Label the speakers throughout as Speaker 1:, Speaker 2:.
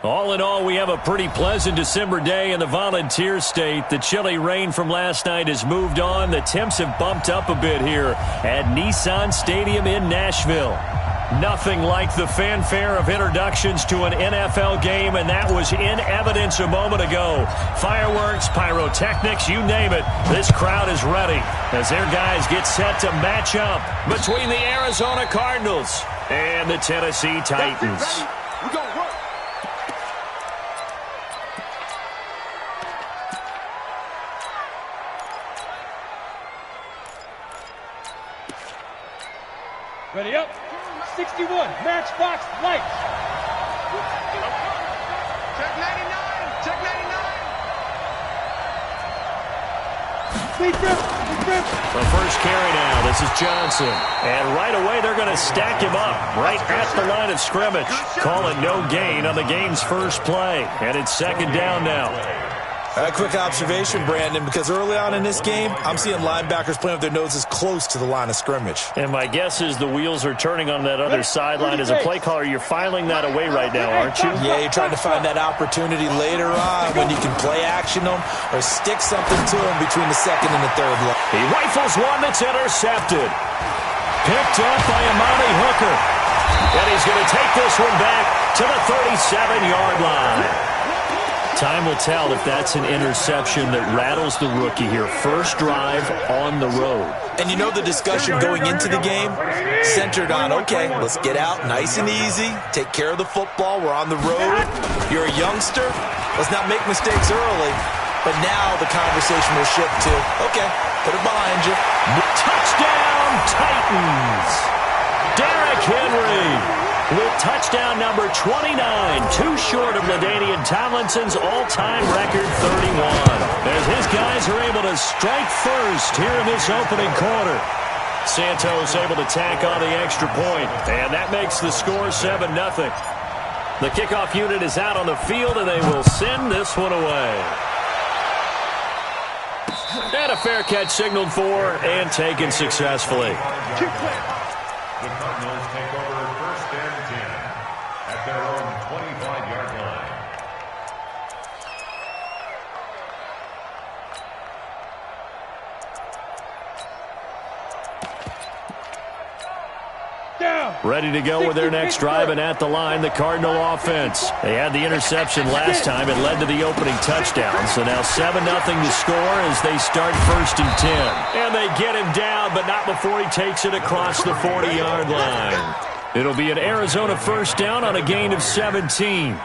Speaker 1: All in all, we have a pretty pleasant December day in the Volunteer State. The chilly rain from last night has moved on. The temps have bumped up a bit here at Nissan Stadium in Nashville. Nothing like the fanfare of introductions to an NFL game, and that was in evidence a moment ago. Fireworks, pyrotechnics, you name it. This crowd is ready as their guys get set to match up between the Arizona Cardinals and the Tennessee Titans.
Speaker 2: Ready up. 61, matchbox lights.
Speaker 3: Check 99, check 99.
Speaker 2: Speed grip.
Speaker 1: The first carry now. This is Johnson. And right away they're going to stack him up right at the line of scrimmage. Call it no gain on the game's first play. And it's second down now.
Speaker 4: A quick observation, Brandon, because early on in this game, I'm seeing linebackers playing with their noses close to the line of scrimmage.
Speaker 1: And my guess is the wheels are turning on that other sideline. As a play caller, you're filing that away right now, aren't you?
Speaker 4: Yeah, you're trying to find that opportunity later on when you can play action them or stick something to them between the second and the third line.
Speaker 1: He rifles one that's intercepted. Picked up by Amani Hooker. And he's going to take this one back to the 37-yard line. Time will tell if that's an interception that rattles the rookie here. First drive on the road.
Speaker 4: And you know the discussion going into the game centered on, okay, let's get out nice and easy, take care of the football, we're on the road. You're a youngster, let's not make mistakes early. But now the conversation will shift to, okay, put it behind you.
Speaker 1: Touchdown, Titans! Derrick Henry with touchdown number 29, too short of LaDainian Tomlinson's all-time record 31. As his guys are able to strike first here in this opening quarter. Santos able to tack on the extra point, and that makes the score 7-0. The kickoff unit is out on the field, and they will send this one away. And a fair catch signaled for and taken successfully.
Speaker 5: The Cardinals take over first and 10 at their own 25-yard line.
Speaker 1: Ready to go with their next drive, and at the line, the Cardinal offense. They had the interception last time. It led to the opening touchdown. So now 7-0 to score as they start first and 10. And they get him down, but not before he takes it across the 40-yard line. It'll be an Arizona first down on a gain of 17.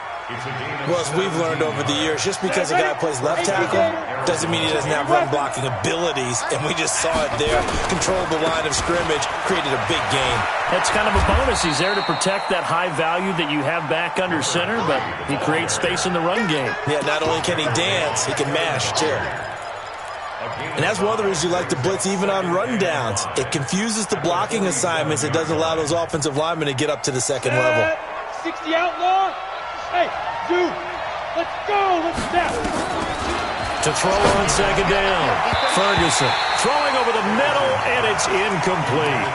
Speaker 4: Well, as we've learned over the years, just because a guy plays left tackle doesn't mean he doesn't have run-blocking abilities, and we just saw it there. Controlled the line of scrimmage, created a big gain.
Speaker 1: That's kind of a bonus. He's there to protect that high value that you have back under center, but he creates space in the run game.
Speaker 4: Yeah, not only can he dance, he can mash, too. And that's one of the reasons you like to blitz even on rundowns. It confuses the blocking assignments. It doesn't allow those offensive linemen to get up to the second level.
Speaker 2: 60 outlaw. Hey, dude, let's go. Let's step.
Speaker 1: To throw on second down. Ferguson throwing over the middle, and it's incomplete.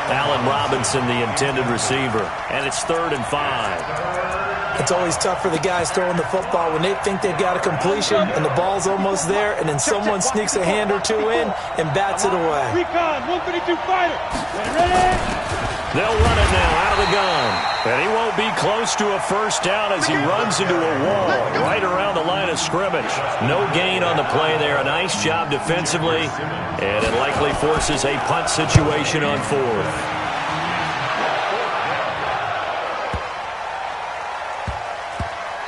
Speaker 1: Allen Robinson, the intended receiver, and it's 3rd and 5.
Speaker 4: It's always tough for the guys throwing the football when they think they've got a completion and the ball's almost there, and then someone sneaks a hand or two in and bats it away.
Speaker 2: Recon, 132 fighter. Ready?
Speaker 1: They'll run it now out of the gun. And he won't be close to a first down as he runs into a wall right around the line of scrimmage. No gain on the play there. A nice job defensively. And it likely forces a punt situation on 4th.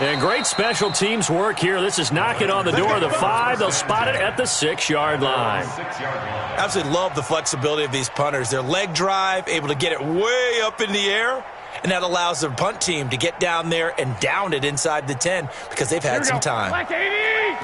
Speaker 1: And great special teams work here. This is knocking on the door of the 5. They'll spot it at the 6-yard line.
Speaker 4: Absolutely love the flexibility of these punters. Their leg drive, able to get it way up in the air, and that allows their punt team to get down there and down it inside the 10 because they've had some time.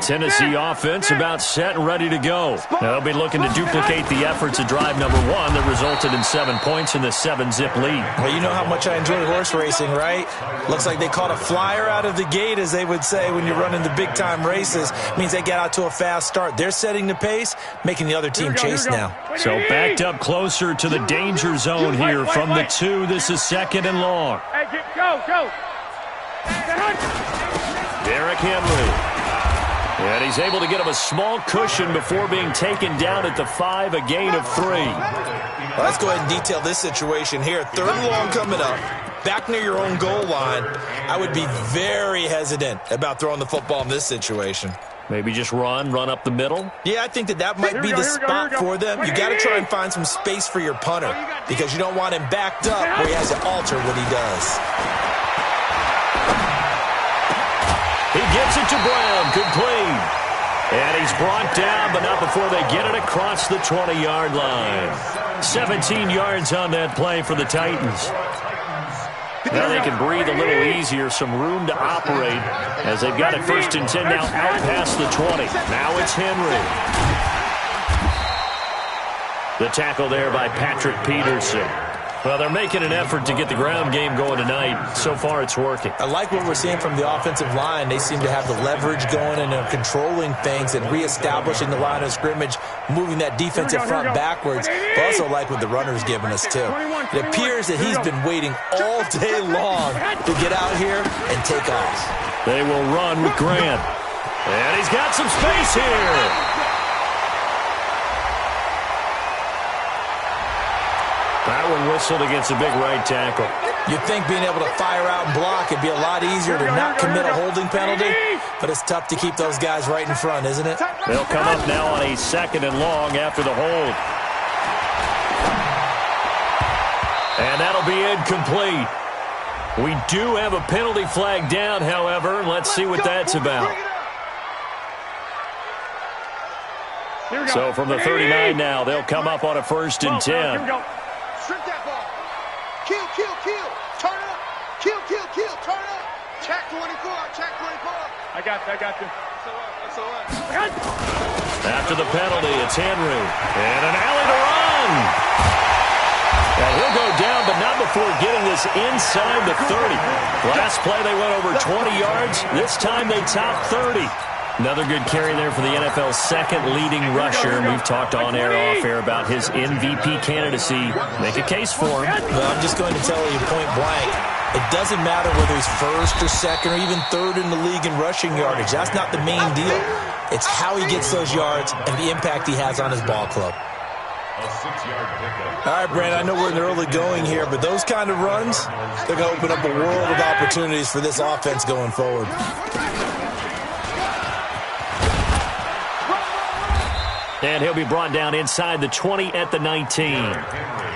Speaker 1: Tennessee offense about set and ready to go. They'll be looking to duplicate the efforts of drive number 1 that resulted in 7 points in the 7-zip lead.
Speaker 4: Well, you know how much I enjoy horse racing, right? Looks like they caught a flyer out of the gate, as they would say when you're running the big-time races. Means they get out to a fast start. They're setting the pace, making the other team chase now.
Speaker 1: So backed up closer to the danger zone here from the 2. This is 2nd and long.
Speaker 2: Hey, go.
Speaker 1: Derrick Henry. And he's able to get him a small cushion before being taken down at the 5, a gain of 3.
Speaker 4: Well, let's go ahead and detail this situation here. 3rd and long coming up, back near your own goal line. I would be very hesitant about throwing the football in this situation.
Speaker 1: Maybe just run up the middle?
Speaker 4: Yeah, I think that might be the spot for them. You got to try and find some space for your punter because you don't want him backed up where he has to alter what he does.
Speaker 1: He gives it to Brown, complete. And he's brought down, but not before they get it across the 20-yard line. 17 yards on that play for the Titans. Now they can breathe a little easier, some room to operate as they've got it 1st and 10 now out past the 20. Now it's Henry. The tackle there by Patrick Peterson. Well, they're making an effort to get the ground game going tonight. So far, it's working.
Speaker 4: I like what we're seeing from the offensive line. They seem to have the leverage going and are controlling things and reestablishing the line of scrimmage, moving that defensive front backwards. I also like what the runner's giving us, too. It appears that he's been waiting all day long to get out here and take off.
Speaker 1: They will run with Grant. And he's got some space here. That one whistled against a big right tackle.
Speaker 4: You'd think being able to fire out and block would be a lot easier to not commit a holding penalty, but it's tough to keep those guys right in front, isn't it?
Speaker 1: They'll come up now on a 2nd and long after the hold. And that'll be incomplete. We do have a penalty flag down, however. Let's see what that's about. So from the 39 now, they'll come up on a 1st and 10.
Speaker 3: Strip that ball. Kill. Turn up. Kill. Turn up. Check 24. I got you. So what?
Speaker 1: After the penalty, it's Henry. And an alley to run. And he'll go down, but not before getting this inside the 30. Last play, they went over 20 yards. This time, they topped 30. Another good carry there for the NFL's 2nd leading rusher. And we've talked on air, off air about his MVP candidacy. Make a case for him.
Speaker 4: Well, I'm just going to tell you point blank. It doesn't matter whether he's 1st or 2nd or even 3rd in the league in rushing yardage. That's not the main deal. It's how he gets those yards and the impact he has on his ball club. All right, Brandon, I know we're in the early going here, but those kind of runs, they're going to open up a world of opportunities for this offense going forward.
Speaker 1: And he'll be brought down inside the 20 at the 19.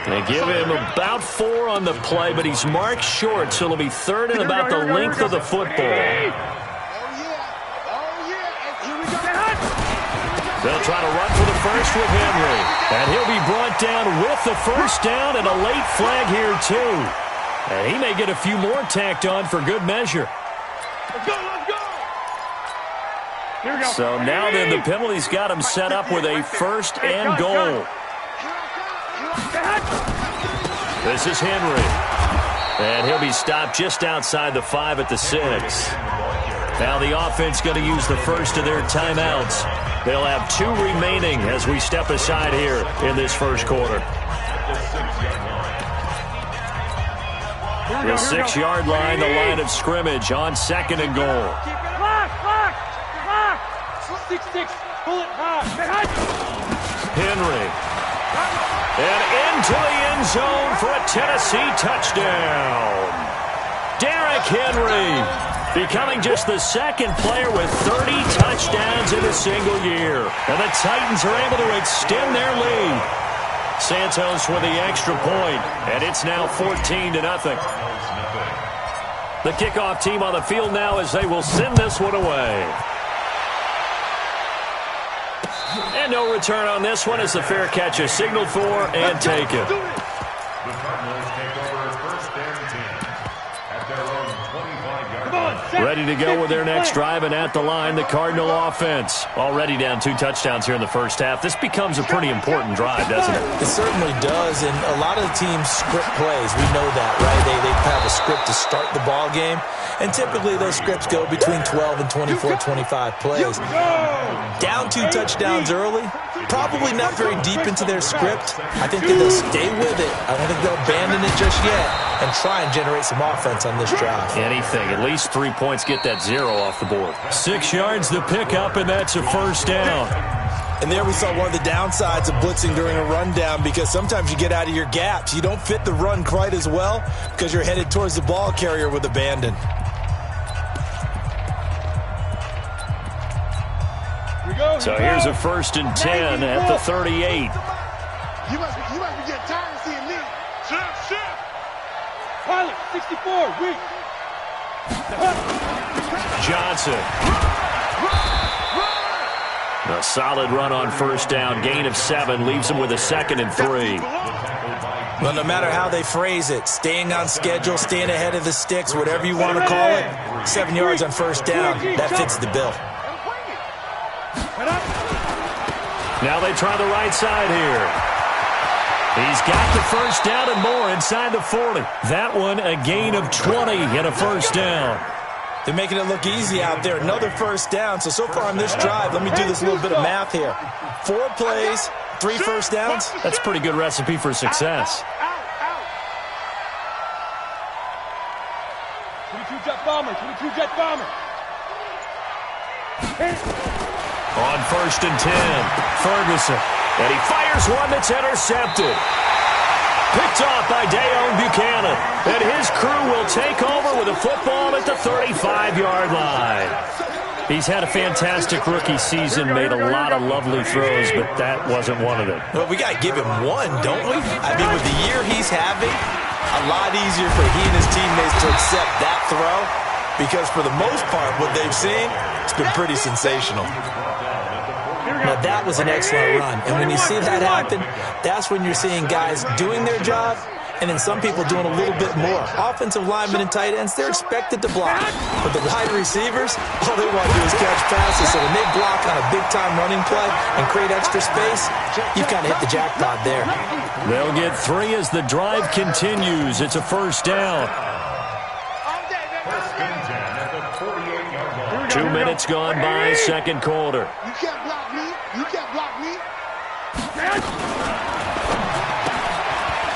Speaker 1: They give him about 4 on the play, but he's marked short, so it'll be 3rd and about the length of the football. They'll try to run for the 1st with Henry. And he'll be brought down with the 1st down and a late flag here, too. And he may get a few more tacked on for good measure.
Speaker 3: Let's go.
Speaker 1: So now then the penalty's got him set up with a 1st and goal. This is Henry. And he'll be stopped just outside the 5 at the 6. Now the offense going to use the 1st of their timeouts. They'll have 2 remaining as we step aside here in this 1st quarter. The 6-yard line, the line of scrimmage on 2nd and goal.
Speaker 2: 6-6, pull it high.
Speaker 1: Henry. And into the end zone for a Tennessee touchdown. Derrick Henry becoming just the 2nd player with 30 touchdowns in a single year. And the Titans are able to extend their lead. Santos with the extra point, and it's now 14-0. The kickoff team on the field now as they will send this one away. And no return on this one as the fair catch is signaled for and taken.
Speaker 5: The Cardinals take over 1st and 10 at their own 25-yard line.
Speaker 1: Ready to go with their next drive, and at the line, the Cardinal offense. Already down 2 touchdowns here in the 1st half. This becomes a pretty important drive, doesn't it?
Speaker 4: It certainly does, and a lot of the teams script plays. We know that, right? They have a script to start the ball game, and typically those scripts go between 12 and 24, 25 plays. Down 2 touchdowns early, Probably not very deep into their script. I think that they'll stay with it. I don't think they'll abandon it just yet and try and generate some offense on this drive.
Speaker 1: Anything. At least 3 points, get that 0 off the board. 6 yards the pickup, and that's a first down.
Speaker 4: And there we saw one of the downsides of blitzing during a rundown, because sometimes you get out of your gaps. You don't fit the run quite as well because you're headed towards the ball carrier with abandon.
Speaker 1: So here's a 1st and 10 at the 38.
Speaker 3: You must be getting tired of seeing me. Shift.
Speaker 2: Pilot, 64, weak.
Speaker 1: Johnson. A solid run on 1st down. Gain of 7 leaves him with a 2nd and 3.
Speaker 4: Well, no matter how they phrase it, staying on schedule, staying ahead of the sticks, whatever you want to call it, 7 yards on 1st down, that fits the bill.
Speaker 1: Now they try the right side here. He's got the 1st down and more inside the 40. That one a gain of 20 and a 1st down.
Speaker 4: They're making it look easy out there. Another 1st down. So far on this drive, let me do this little bit of math here. 4 plays, 3 1st downs.
Speaker 1: That's a pretty good recipe for success.
Speaker 2: 22 jet bomber.
Speaker 1: On 1st and 10, Ferguson. And he fires one that's intercepted. Picked off by Dayon Buchanan. And his crew will take over with a football at the 35-yard line. He's had a fantastic rookie season, made a lot of lovely throws, but that wasn't one of them.
Speaker 4: Well, we got to give him one, don't we? I mean, with the year he's having, a lot easier for he and his teammates to accept that throw, because for the most part, what they've seen, it's been pretty sensational. Now, that was an excellent run. And when you see that happen, that's when you're seeing guys doing their job and then some people doing a little bit more. Offensive linemen and tight ends, they're expected to block. But the wide receivers, all they want to do is catch passes. So when they block on a big-time running play and create extra space, you've kind of hit the jackpot there.
Speaker 1: They'll get 3 as the drive continues. It's a 1st down. 2 minutes gone by, 2nd quarter.
Speaker 3: You can't block me.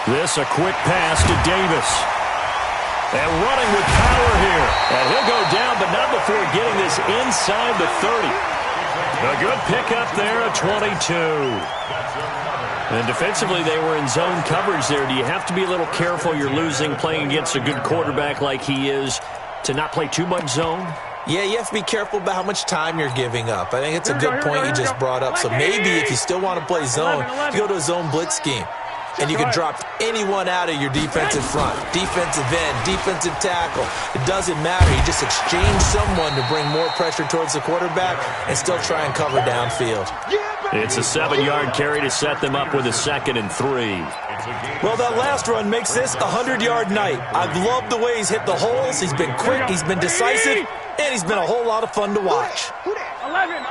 Speaker 1: This a quick pass to Davis. And running with power here. And he'll go down, but not before getting this inside the 30. A good pickup there, a 22. And defensively, they were in zone coverage there. Do you have to be a little careful? You're losing, playing against a good quarterback like he is, to not play too much zone?
Speaker 4: Yeah, you have to be careful about how much time you're giving up. I think it's a good point you just brought up. So maybe if you still want to play zone, you go to a zone blitz scheme. And you can drop anyone out of your defensive front, defensive end, defensive tackle. It doesn't matter. You just exchange someone to bring more pressure towards the quarterback and still try and cover downfield.
Speaker 1: It's a 7-yard carry to set them up with a 2nd and 3.
Speaker 4: Well, that last run makes this a 100-yard night. I've loved the way he's hit the holes. He's been quick, he's been decisive, and he's been a whole lot of fun to watch.
Speaker 2: 11.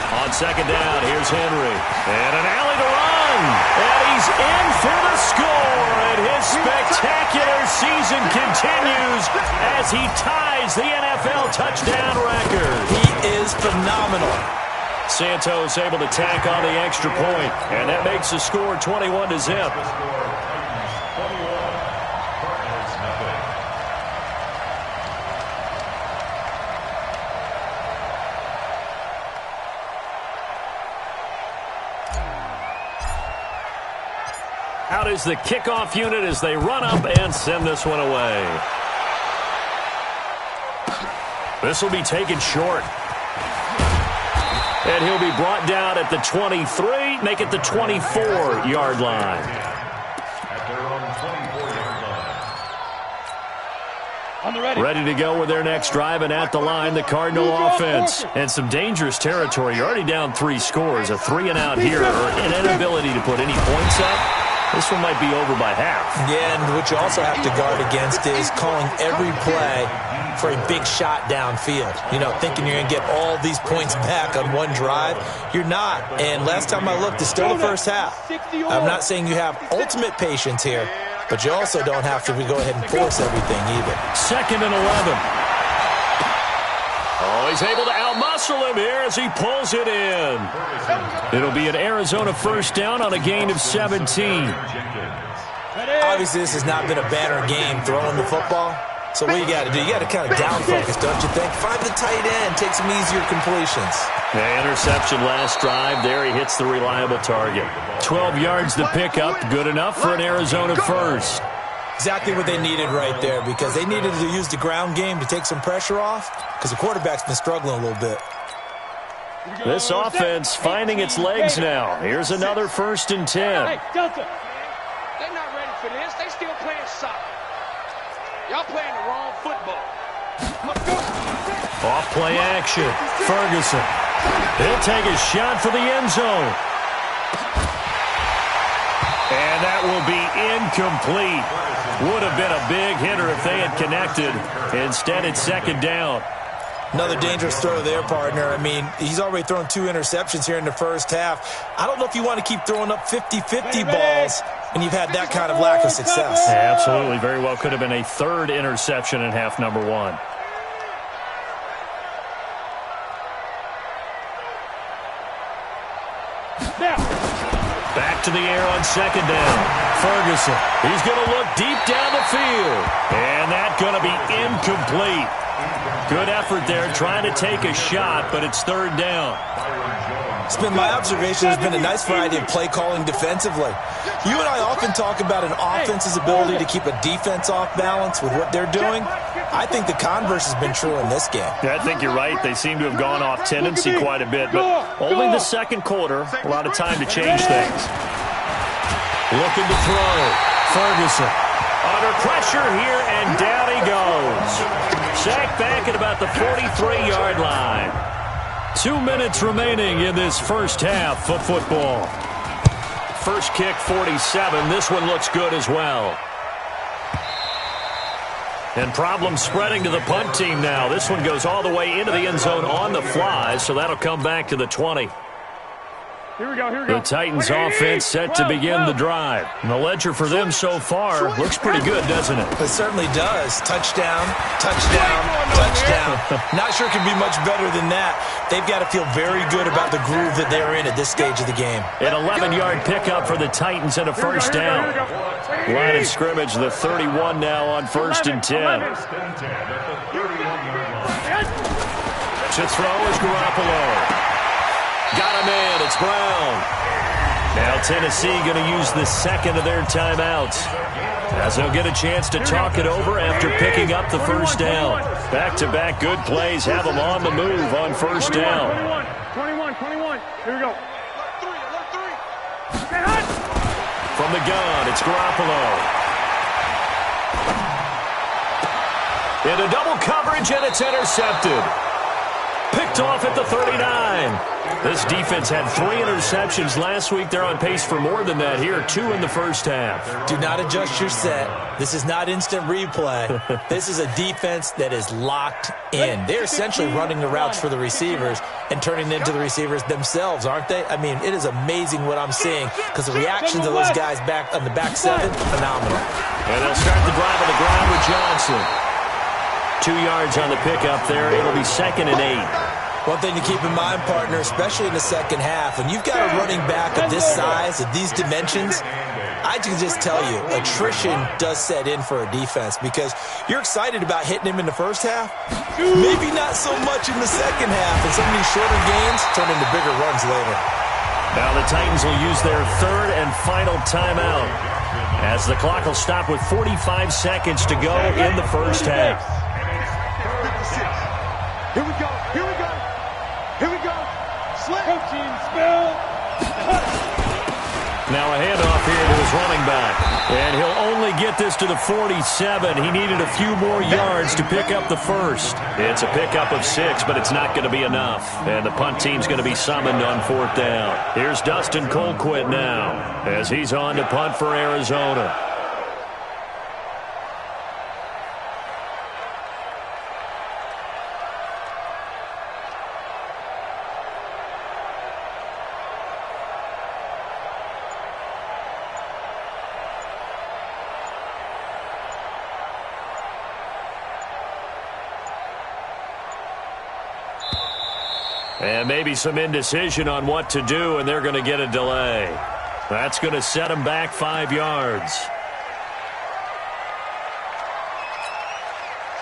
Speaker 1: On 2nd down, here's Henry. And an alley to run. And he's in for the score. And his spectacular season continues as he ties the NFL touchdown record.
Speaker 4: He is phenomenal.
Speaker 1: Santos able to tack on the extra point. And that makes the score 21-0. Out is the kickoff unit as they run up and send this one away. This will be taken short. And he'll be brought down at the 23, make it the 24-yard line. Ready to go with their next drive, and at the line, the Cardinal offense. And some dangerous territory. You're already down 3 scores. A 3-and-out here, or an inability to put any points up. This one might be over by half.
Speaker 4: Yeah, and what you also have to guard against is calling every play for a big shot downfield. You know, thinking you're going to get all these points back on one drive. You're not. And last time I looked, it's still the first half. I'm not saying you have ultimate patience here, but you also don't have to go ahead and force everything either.
Speaker 1: 2nd and 11. Oh, he's able to outmuscle wrestle him here as he pulls it in. It'll be an Arizona first down on a gain of 17.
Speaker 4: Obviously, this has not been a banner game throwing the football. So what you got to do? You got to kind of down focus, don't you think? Find the tight end, take some easier completions.
Speaker 1: The interception last drive. There he hits the reliable target. 12 yards to pick up. Good enough for an Arizona first.
Speaker 4: Exactly what they needed right there, because they needed to use the ground game to take some pressure off, because the quarterback's been struggling a little bit.
Speaker 1: This offense finding its legs now. Here's another 1st and 10.
Speaker 2: Hey, Delta.
Speaker 3: They're not ready for this. They still playing soccer. Y'all playing the wrong football.
Speaker 1: Off play action. Ferguson. He'll take a shot for the end zone. And that will be incomplete. Would have been a big hitter if they had connected. Instead, it's 2nd down.
Speaker 4: Another dangerous throw there, partner. I mean, he's already thrown 2 interceptions here in the first half. I don't know if you want to keep throwing up 50-50 balls, and you've had that kind of lack of success.
Speaker 1: Yeah, absolutely. Very well could have been a 3rd interception in half number 1. Back to the air on 2nd down. Ferguson. He's going to look deep down the field. And that's going to be incomplete. Good effort there trying to take a shot, but it's 3rd down.
Speaker 4: It's been my observation. There's been a nice variety of play calling defensively. You and I often talk about an offense's ability to keep a defense off balance with what they're doing. I think the converse has been true in this game.
Speaker 1: Yeah, I think you're right. They seem to have gone off tendency quite a bit, but only the 2nd quarter. A lot of time to change things. Looking to throw. Ferguson. Under pressure here, and down he goes. Sacked back at about the 43-yard line. 2 minutes remaining in this first half of football. First kick, 47. This one looks good as well. And problems spreading to the punt team now. This one goes all the way into the end zone on the fly, so that'll come back to the 20.
Speaker 2: Here we go, here we go.
Speaker 1: The Titans offense set to begin the drive. And the ledger for them so far looks pretty good, doesn't it?
Speaker 4: It certainly does. Touchdown, touchdown, touchdown. Not sure it could be much better than that. They've got to feel very good about the groove that they're in at this stage of the game.
Speaker 1: An 11-yard pickup for the Titans and a first down. Line of scrimmage, the 31 now on 1st and 10. To throw is Garoppolo. Got him in. It's Brown. Now Tennessee going to use the 2nd of their timeouts, as they'll get a chance to talk it over after picking up the first down. Back-to-back good plays have them on the move on first down.
Speaker 2: 21. Here we go.
Speaker 1: From the gun, it's Garoppolo. Into double coverage, and it's intercepted. Picked off at the 39. This defense had 3 interceptions last week. They're on pace for more than that here. 2 in the first half.
Speaker 4: Do not adjust your set. This is not instant replay. This is a defense that is locked in. They're essentially running the routes for the receivers and turning them into the receivers themselves, aren't they? I mean, it is amazing what I'm seeing, because the reactions of those guys back on the back 7, phenomenal.
Speaker 1: And they'll start the drive on the ground with Johnson. 2 yards on the pickup there. It'll be 2nd and 8.
Speaker 4: One thing to keep in mind, partner, especially in the second half, when you've got a running back of this size, of these dimensions, I can just tell you, attrition does set in for a defense, because you're excited about hitting him in the first half, maybe not so much in the second half, and some of these shorter gains turn into bigger runs later.
Speaker 1: Now the Titans will use their 3rd and final timeout, as the clock will stop with 45 seconds to go in the first half.
Speaker 3: Here we go. Here we go. Here we go. Slip.
Speaker 2: Coaching spell.
Speaker 1: Now a handoff here to his running back. And he'll only get this to the 47. He needed a few more yards to pick up the first. It's a pickup of 6, but it's not going to be enough. And the punt team's going to be summoned on 4th down. Here's Dustin Colquitt now, as he's on to punt for Arizona. And maybe some indecision on what to do, and they're going to get a delay. That's going to set them back 5 yards.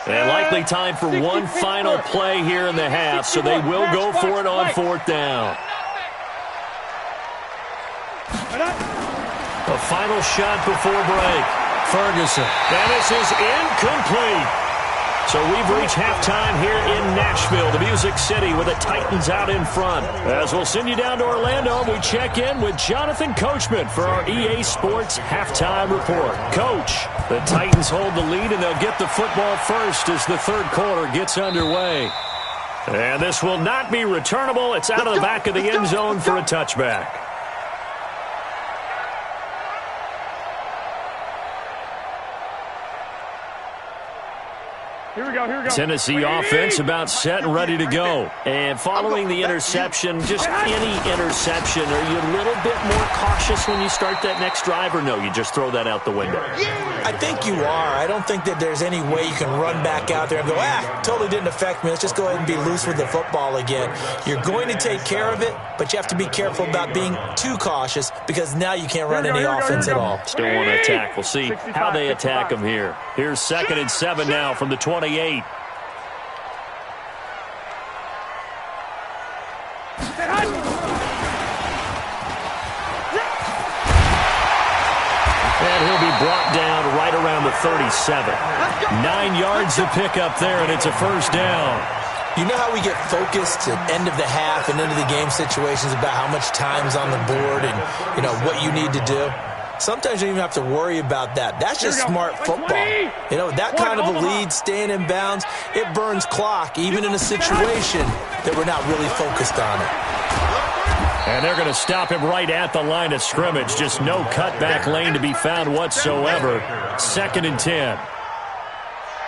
Speaker 1: And likely time for one final play here in the half, so they will go for it on 4th down. A final shot before break. Ferguson. And this is incomplete. So we've reached halftime here in Nashville, the Music City, with the Titans out in front. As we'll send you down to Orlando, we check in with Jonathan Coachman for our EA Sports Halftime Report. Coach, the Titans hold the lead, and they'll get the football first as the third quarter gets underway. And this will not be returnable. It's out of the back of the end zone for a touchback.
Speaker 2: Here we go.
Speaker 1: Tennessee offense about set and ready to go. And following the interception, just any interception, are you a little bit more cautious when you start that next drive, or no, you just throw that out the window?
Speaker 4: I think you are. I don't think that there's any way you can run back out there and go, totally didn't affect me. Let's just go ahead and be loose with the football again. You're going to take care of it, but you have to be careful about being too cautious because now you can't run any offense at all.
Speaker 1: Still want to attack. We'll see how they attack them here. Here's 2nd and 7 now from the 28. And he'll be brought down right around the 37. 9 yards to pick up there, and it's a first down.
Speaker 4: You know how we get focused at end of the half and end of the game situations about how much time's on the board and, what you need to do? Sometimes you don't even have to worry about that. That's just smart football. That kind of a lead, staying in bounds, it burns clock, even in a situation that we're not really focused on it.
Speaker 1: And they're going to stop him right at the line of scrimmage. Just no cutback lane to be found whatsoever. 2nd and 10.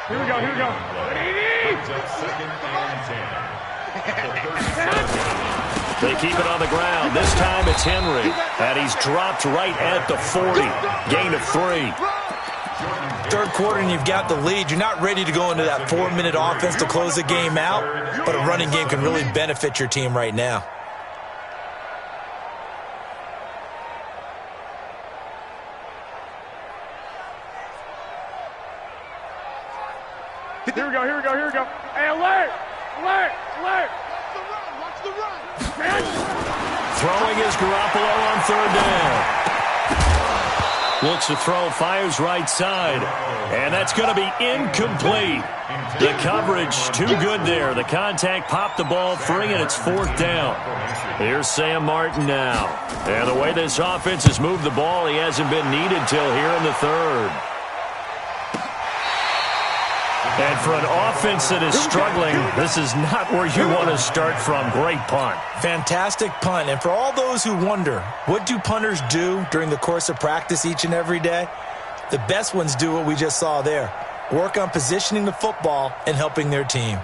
Speaker 2: Here we go.
Speaker 5: Second and 10.
Speaker 1: They keep it on the ground. This time it's Henry. And he's dropped right at the 40. Gain of 3.
Speaker 4: Third quarter and you've got the lead. You're not ready to go into that 4-minute offense to close the game out, but a running game can really benefit your team right now.
Speaker 2: Here we go. Hey, alert!
Speaker 3: Watch the run.
Speaker 1: Throwing is Garoppolo on 3rd down. Looks to throw, fires right side. And that's going to be incomplete. The coverage too good there. The contact popped the ball free, and it's 4th down. Here's Sam Martin now. And the way this offense has moved the ball, he hasn't been needed till here in the 3rd. And for an offense that is struggling, this is not where you want to start from. Great punt.
Speaker 4: Fantastic punt. And for all those who wonder, what do punters do during the course of practice each and every day? The best ones do what we just saw there. Work on positioning the football and helping their team.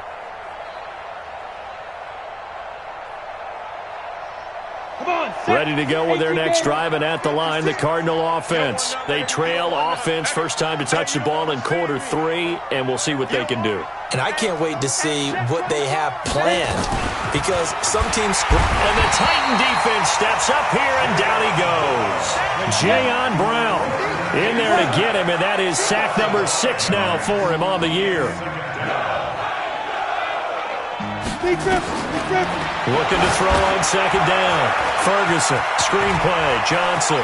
Speaker 1: Ready to go with their next drive, and at the line, the Cardinal offense. They trail offense, first time to touch the ball in quarter 3, and we'll see what they can do.
Speaker 4: And I can't wait to see what they have planned because some teams...
Speaker 1: And the Titan defense steps up here, and down he goes. Jayon Brown in there to get him, and that is sack number 6 now for him on the year. Looking to throw on 2nd down. Ferguson, screen play, Johnson.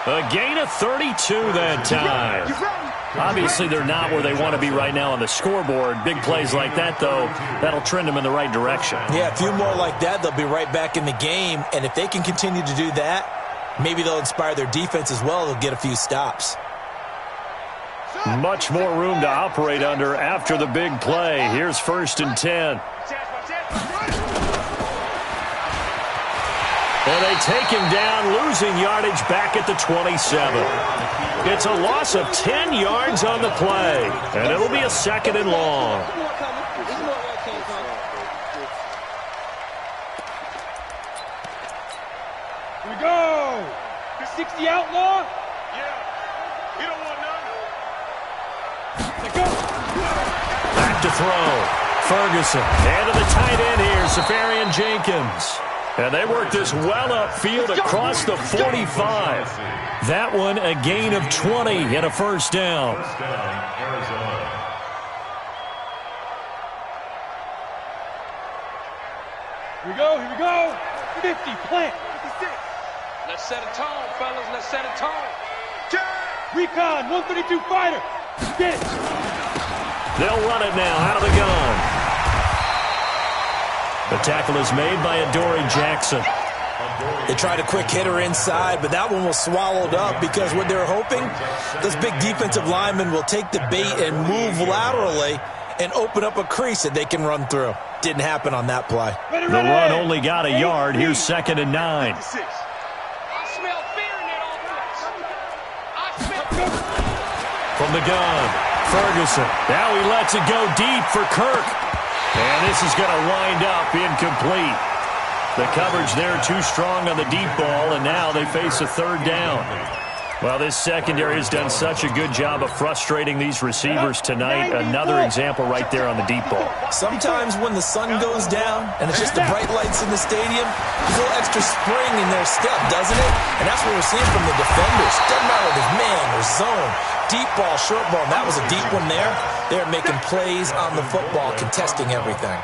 Speaker 1: A gain of 32 that time. Obviously, they're not where they want to be right now on the scoreboard. Big plays like that, though, that'll trend them in the right direction.
Speaker 4: Yeah, a few more like that, they'll be right back in the game. And if they can continue to do that, maybe they'll inspire their defense as well. They'll get a few stops.
Speaker 1: Much more room to operate under after the big play. Here's 1st and 10. And they take him down, losing yardage back at the 27. It's a loss of 10 yards on the play, and it'll be a 2nd and long.
Speaker 2: Here we go. 60 outlaw.
Speaker 3: Yeah. You don't want none.
Speaker 1: Back to to throw. Ferguson. And to the tight end here, Safarian Jenkins. And they work this well upfield across the 45. That one a gain of 20 and a first down.
Speaker 5: First down, Arizona.
Speaker 2: Here we go, here we go. 50, plant.
Speaker 3: 56. Let's set a tone, fellas. Let's set a tone.
Speaker 2: Recon, 132 fighter. Get it.
Speaker 1: They'll run it now out of the gun. The tackle is made by Adoree Jackson.
Speaker 4: They tried a quick hitter inside, but that one was swallowed up because what they're hoping, those big defensive linemen will take the bait and move laterally and open up a crease that they can run through. Didn't happen on that play.
Speaker 1: The run only got a yard. Here's 2nd and 9.
Speaker 3: I smell fear in that offense.
Speaker 1: From the gun, Ferguson. Now he lets it go deep for Kirk. And this is going to wind up incomplete. The coverage there too strong on the deep ball, and now they face a 3rd down. Well, this secondary has done such a good job of frustrating these receivers tonight. Another example right there on the deep ball.
Speaker 4: Sometimes when the sun goes down and it's just the bright lights in the stadium, there's a little extra spring in their step, doesn't it? And that's what we're seeing from the defenders. Doesn't matter if it's man or zone, deep ball, short ball. And that was a deep one there. They're making plays on the football, contesting everything.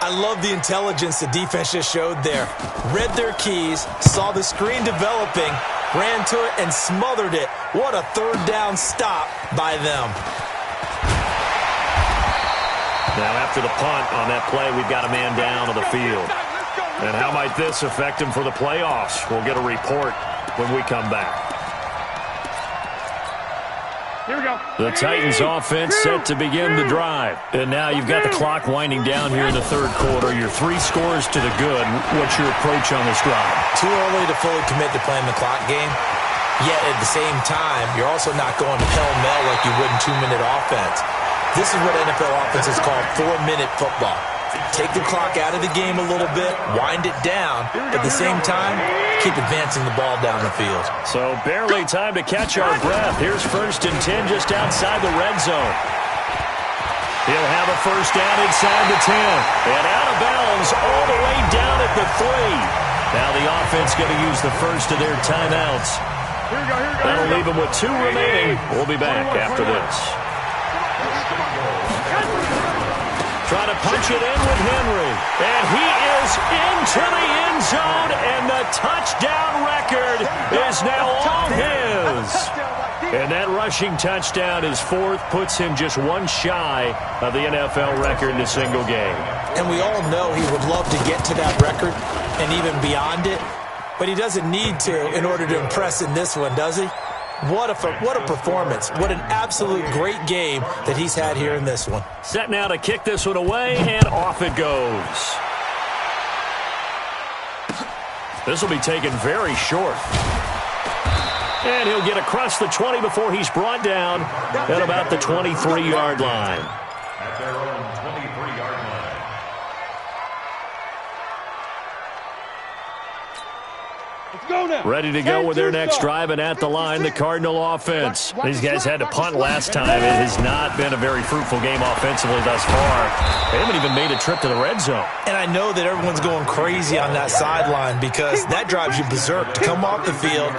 Speaker 4: I love the intelligence the defense just showed there. Read their keys, saw the screen developing, ran to it and smothered it. What a 3rd down stop by them.
Speaker 1: Now after the punt on that play, we've got a man down on the field. And how might this affect him for the playoffs? We'll get a report when we come back.
Speaker 2: Here we go.
Speaker 1: The Titans offense set to begin the drive. And now you've got the clock winding down here in the 3rd quarter. Your 3 scores to the good. What's your approach on this drive?
Speaker 4: Too early to fully commit to playing the clock game. Yet at the same time, you're also not going pell-mell like you would in 2-minute offense. This is what NFL offenses call 4-minute football. Take the clock out of the game a little bit, wind it down, but at the same time, keep advancing the ball down the field.
Speaker 1: So barely time to catch our breath. Here's 1st and 10 just outside the red zone. He'll have a first down inside the 10. And out of bounds all the way down at the 3. Now the offense going to use the first of their timeouts. That'll leave them with 2 remaining. We'll be back after this. Trying to punch it in with Henry. And he is into the end zone, and the touchdown record is now all his. And that rushing touchdown is 4th, puts him just 1 shy of the NFL record in a single game.
Speaker 4: And we all know he would love to get to that record and even beyond it, but he doesn't need to in order to impress in this one, does he? What a performance. What an absolute great game that he's had here in this one.
Speaker 1: Set now to kick this one away, and off it goes. This will be taken very short. And he'll get across the 20 before he's brought down at about the 23-yard line.
Speaker 5: At their own 23-yard line.
Speaker 1: Ready to go with their next drive, and at the line, the Cardinal offense. These guys had to punt last time. It has not been a very fruitful game offensively thus far. They haven't even made a trip to the red zone.
Speaker 4: And I know that everyone's going crazy on that sideline because that drives you berserk to come off the field,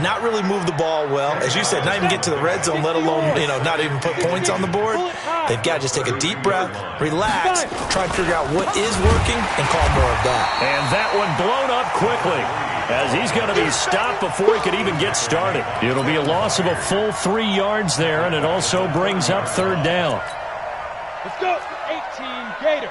Speaker 4: not really move the ball well. As you said, not even get to the red zone, let alone, not even put points on the board. They've got to just take a deep breath, relax, try and figure out what is working, and call more of that.
Speaker 1: And that one blown up quickly, as he's going to be stopped before he could even get started. It'll be a loss of a full 3 yards there, and it also brings up 3rd down.
Speaker 2: Let's go. 18 Gator.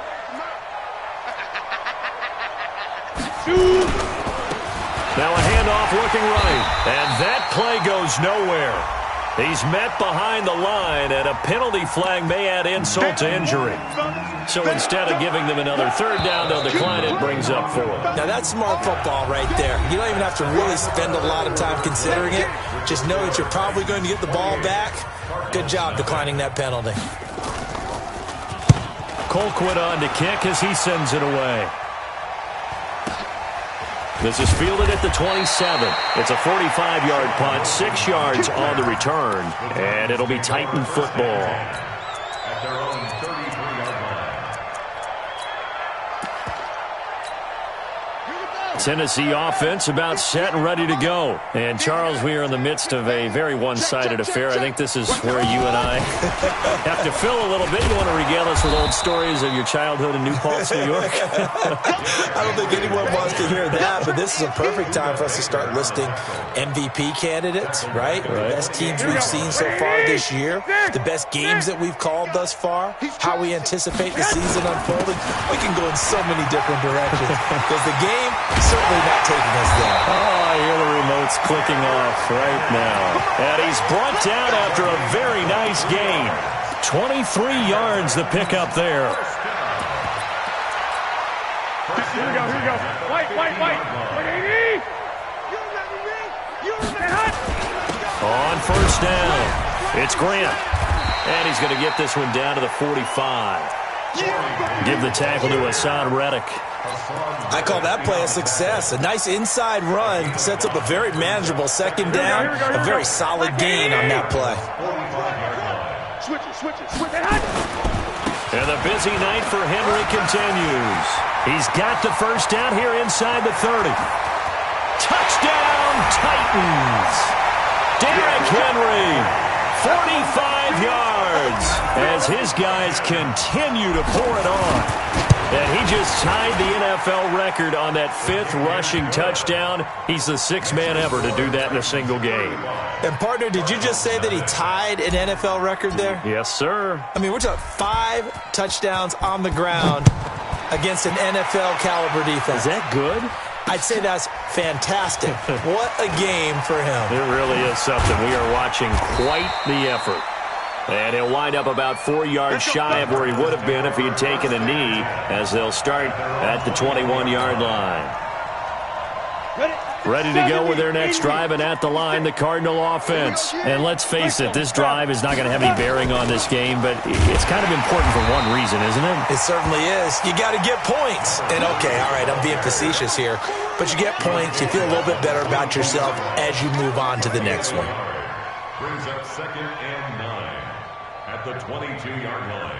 Speaker 1: Now a handoff looking right, and that play goes nowhere. He's met behind the line, and a penalty flag may add insult to injury. So instead of giving them another 3rd down, they'll decline it, brings up 4.
Speaker 4: Now that's smart football right there. You don't even have to really spend a lot of time considering it. Just know that you're probably going to get the ball back. Good job declining that penalty.
Speaker 1: Colquitt on to kick as he sends it away. This is fielded at the 27. It's a 45-yard punt, 6 yards on the return, and it'll be Titan football.
Speaker 5: At their own 33
Speaker 1: Tennessee offense about set and ready to go. And, Charles, we are in the midst of a very one-sided affair. I think this is where you and I have to fill a little bit. You want to regale us with old stories of your childhood in New Paltz, New York?
Speaker 4: I don't think anyone wants to hear that, but this is a perfect time for us to start listing MVP candidates, right? The best teams we've seen so far this year, the best games that we've called thus far, how we anticipate the season unfolding. We can go in so many different directions because the game certainly not taking us there.
Speaker 1: Oh, I hear the remotes clicking off right now. And he's brought down after a very nice gain. 23 yards the pickup there.
Speaker 2: Here we go. White.
Speaker 1: On first down, it's Grant. And he's going to get this one down to the 45. Give the tackle to Hassan Reddick.
Speaker 4: I call that play a success. A nice inside run sets up a very manageable second down. A very solid gain on that play.
Speaker 2: Switch it.
Speaker 1: And the busy night for Henry continues. He's got the first down here inside the 30. Touchdown, Titans. Derrick Henry. 45 yards as his guys continue to pour it on. And he just tied the NFL record on that 5th rushing touchdown. He's the 6th man ever to do that in a single game.
Speaker 4: And, partner, did you just say that he tied an NFL record there?
Speaker 1: Yes, sir.
Speaker 4: I mean, we're talking 5 touchdowns on the ground against an NFL caliber defense.
Speaker 1: Is that good?
Speaker 4: I'd say that's fantastic. What a game for him.
Speaker 1: It really is something. We are watching quite the effort. And he'll wind up about 4 yards shy of where he would have been if he had taken a knee, as they'll start at the 21-yard line. Ready to go with their next drive, and at the line, the Cardinal offense. And let's face it, this drive is not going to have any bearing on this game, but it's kind of important for one reason, isn't it?
Speaker 4: It certainly is. You got to get points. And, okay, all right, I'm being facetious here, but you get points, you feel a little bit better about yourself as you move on to the next one.
Speaker 5: Brings up 2nd and 9 at the 22-yard line.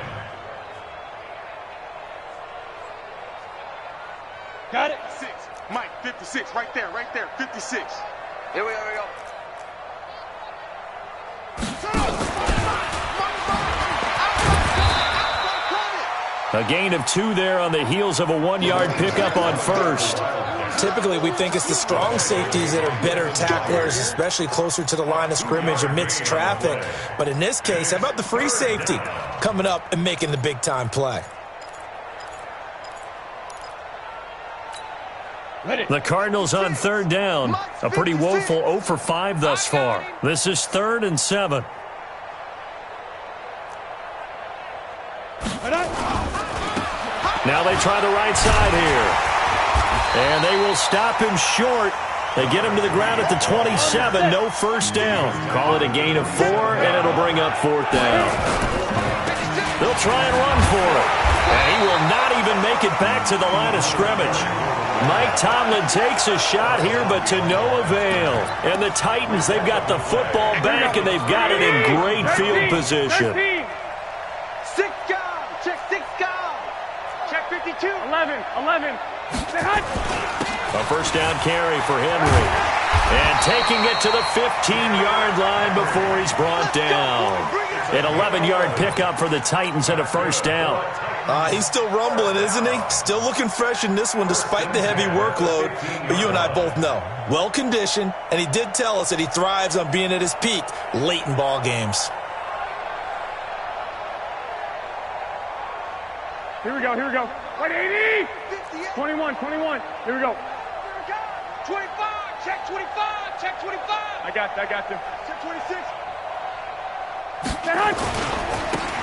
Speaker 2: Got it.
Speaker 3: 6. Mike, 56, right there, 56. Here we go.
Speaker 1: A gain of 2 there on the heels of a 1-yard pickup on first.
Speaker 4: Typically, we think it's the strong safeties that are better tacklers, especially closer to the line of scrimmage amidst traffic. But in this case, how about the free safety coming up and making the big-time play?
Speaker 1: The Cardinals on 3rd down. A pretty woeful 0 for 5 thus far. This is 3rd and 7. Now they try the right side here. And they will stop him short. They get him to the ground at the 27. No first down. Call it a gain of 4, and it'll bring up 4th down. They'll try and run for it. And he will not even make it back to the line of scrimmage. Mike Tomlin takes a shot here, but to no avail. And the Titans, they've got the football back, and they've got it in great field position.
Speaker 2: 6 guard. Check 6 guard. Check 52. 11.
Speaker 1: A first down carry for Henry. And taking it to the 15-yard line before he's brought down. An 11-yard pickup for the Titans and a first down.
Speaker 4: He's still rumbling, isn't he? Still looking fresh in this one despite the heavy workload. But you and I both know, well-conditioned, and he did tell us that he thrives on being at his peak late in ball games.
Speaker 2: Here we go. 180. 21. Here we go. 25. Check 25. Check 25. I got them. Check 26.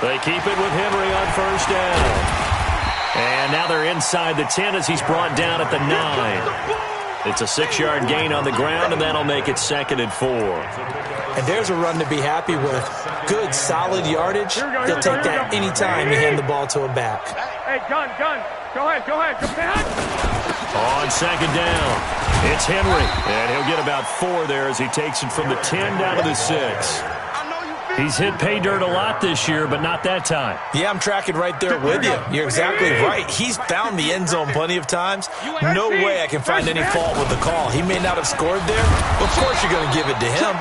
Speaker 1: They keep it with Henry on first down. And now they're inside the 10 as he's brought down at the 9. It's a 6-yard gain on the ground, and that'll make it 2nd and 4.
Speaker 4: And there's a run to be happy with. Good, solid yardage. They'll take that anytime you hand the ball to a back.
Speaker 2: Hey, gun. Go ahead.
Speaker 1: On 2nd down, it's Henry. And he'll get about 4 there as he takes it from the 10 down to the 6.
Speaker 3: I know you
Speaker 1: He's hit pay dirt a lot this year, but not that time.
Speaker 4: Yeah, I'm tracking right there with you. You're exactly right. He's found the end zone plenty of times. No way I can find any fault with the call. He may not have scored there. Of course you're going to give it to him.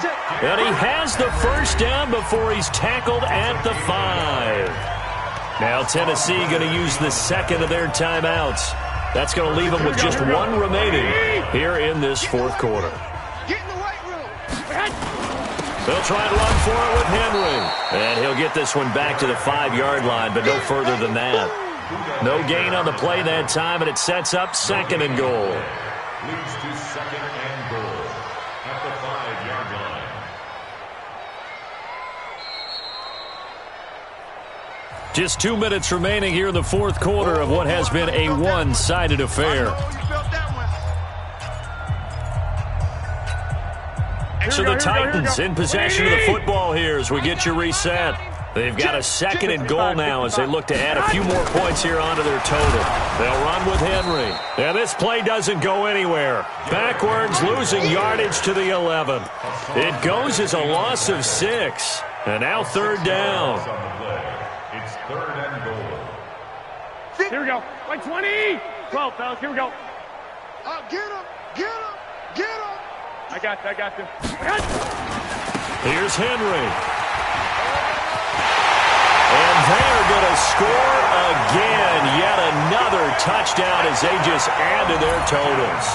Speaker 1: And he has the first down before he's tackled at the 5. Now Tennessee going to use the second of their timeouts. That's going to leave them with just one remaining here in this fourth quarter.
Speaker 3: Get in the weight room.
Speaker 1: They'll try to run for it with Henry. And he'll get this one back to the 5-yard line, but no further than that. No gain on the play that time, and it sets up second and goal.
Speaker 5: Leads to second and goal at the 5-yard line.
Speaker 1: Just 2 minutes remaining here in the fourth quarter of what has been a one-sided affair. So the Titans in possession of the football here as we get you reset. They've got a second and goal now as they look to add a few more points here onto their total. They'll run with Henry. And this play doesn't go anywhere. Backwards, losing yardage to the 11. It goes as a loss of 6. And now third down.
Speaker 5: It's third and goal.
Speaker 2: Here we go. Like 20. 12, fellas. Here we go.
Speaker 3: Get him. Get him. Get him.
Speaker 2: I got you.
Speaker 1: Here's Henry. And they're going to score again. Yet another touchdown as they just add to their totals.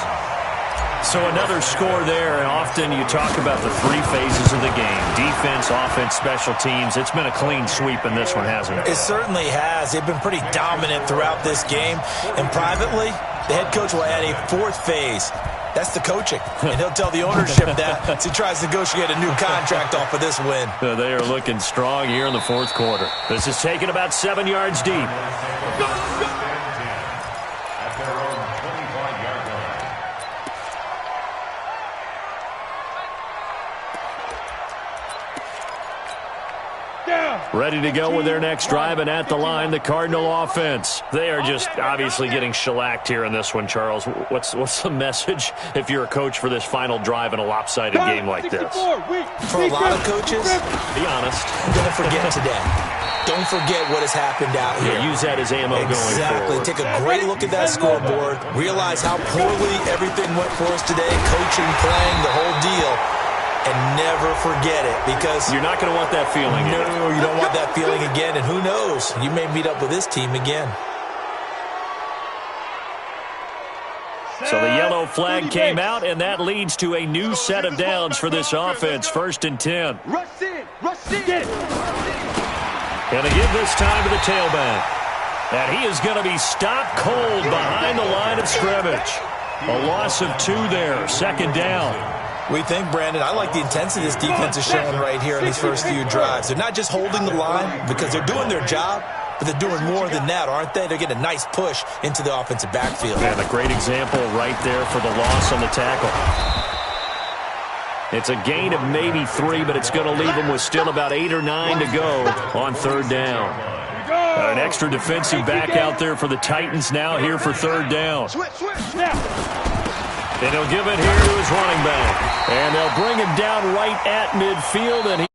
Speaker 1: So another score there, and often you talk about the 3 phases of the game. Defense, offense, special teams. It's been a clean sweep in this one, hasn't it?
Speaker 4: It certainly has. They've been pretty dominant throughout this game. And privately, the head coach will add a 4th phase. That's the coaching. And he'll tell the ownership that as he tries to negotiate a new contract off of this win.
Speaker 1: They are looking strong here in the fourth quarter. This is taken about 7 yards deep.
Speaker 5: At their own 25-yard line.
Speaker 1: Ready to go with their next drive, and at the line, the Cardinal offense. They are just obviously getting shellacked here in this one, Charles. What's the message if you're a coach for this final drive in a lopsided game like this?
Speaker 4: For a lot of coaches,
Speaker 1: be honest.
Speaker 4: Don't forget today. Don't forget what has happened out here.
Speaker 1: Yeah, use that as ammo going forward.
Speaker 4: Take a great look at that scoreboard. Realize how poorly everything went for us today. Coaching, playing, the whole deal. And never forget it, because
Speaker 1: you're not going to want that feeling.
Speaker 4: No, you don't want that feeling again. And who knows? You may meet up with this team again.
Speaker 1: So the yellow flag came out, and that leads to a new set of downs for this offense. 1st and 10.
Speaker 3: Rush in. Rush in.
Speaker 1: Going to give this time to the tailback. And he is going to be stopped cold behind the line of scrimmage. A loss of 2 there. 2nd down.
Speaker 4: We think, Brandon, I like the intensity this defense is showing right here in these first few drives. They're not just holding the line because they're doing their job, but they're doing more than that, aren't they? They're getting a nice push into the offensive backfield.
Speaker 1: And a great example right there for the loss on the tackle. It's a gain of maybe 3, but it's going to leave them with still about 8 or 9 to go on 3rd down. An extra defensive back out there for the Titans now here for 3rd down. And he'll give it here to his running back. And they'll bring him down right at midfield, and